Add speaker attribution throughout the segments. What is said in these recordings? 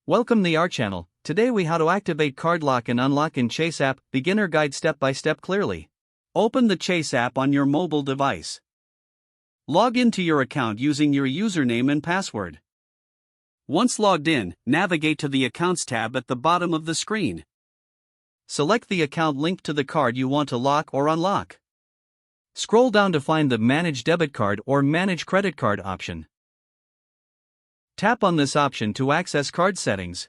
Speaker 1: Welcome to our channel. Today we how to activate card lock and unlock in Chase app, beginner guide step by step clearly. Open the Chase app on your mobile device. Log into your account using your username and password. Once logged in, navigate to the Accounts tab at the bottom of the screen. Select the account linked to the card you want to lock or unlock. Scroll down to find the Manage Debit Card or Manage Credit Card option. Tap on this option to access card settings.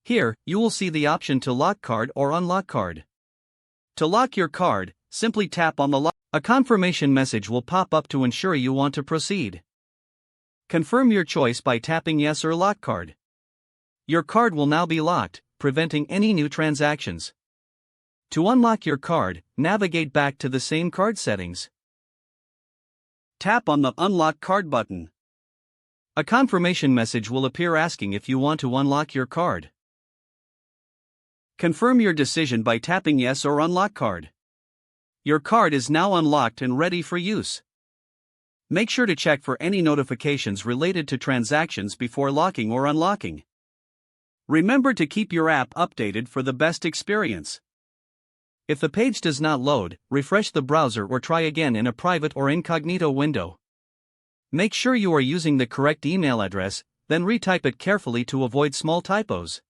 Speaker 1: Here, you will see the option to lock card or unlock card. To lock your card, simply tap on the lock. A confirmation message will pop up to ensure you want to proceed. Confirm your choice by tapping Yes or Lock Card. Your card will now be locked, preventing any new transactions. To unlock your card, navigate back to the same card settings. Tap on the Unlock Card button. A confirmation message will appear asking if you want to unlock your card. Confirm your decision by tapping Yes or Unlock Card. Your card is now unlocked and ready for use. Make sure to check for any notifications related to transactions before locking or unlocking. Remember to keep your app updated for the best experience. If the page does not load, refresh the browser or try again in a private or incognito window. Make sure you are using the correct email address, then retype it carefully to avoid small typos.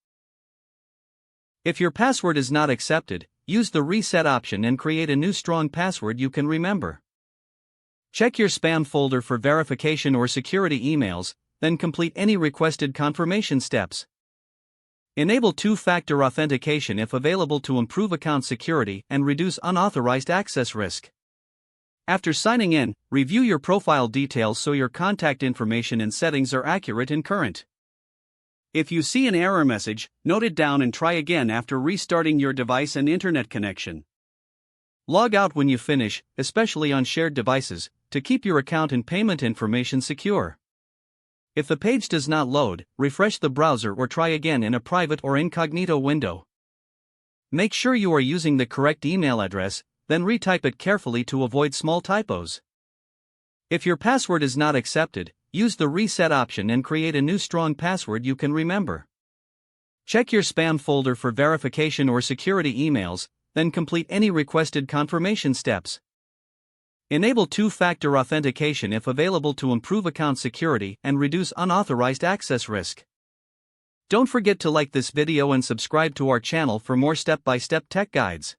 Speaker 1: If your password is not accepted, use the reset option and create a new strong password you can remember. Check your spam folder for verification or security emails, then complete any requested confirmation steps. Enable two-factor authentication if available to improve account security and reduce unauthorized access risk. After signing in, review your profile details so your contact information and settings are accurate and current. If you see an error message, note it down and try again after restarting your device and internet connection. Log out when you finish, especially on shared devices, to keep your account and payment information secure. If the page does not load, refresh the browser or try again in a private or incognito window. Make sure you are using the correct email address, then retype it carefully to avoid small typos. If your password is not accepted, use the reset option and create a new strong password you can remember. Check your spam folder for verification or security emails, then complete any requested confirmation steps. Enable two-factor authentication if available to improve account security and reduce unauthorized access risk. Don't forget to like this video and subscribe to our channel for more step-by-step tech guides.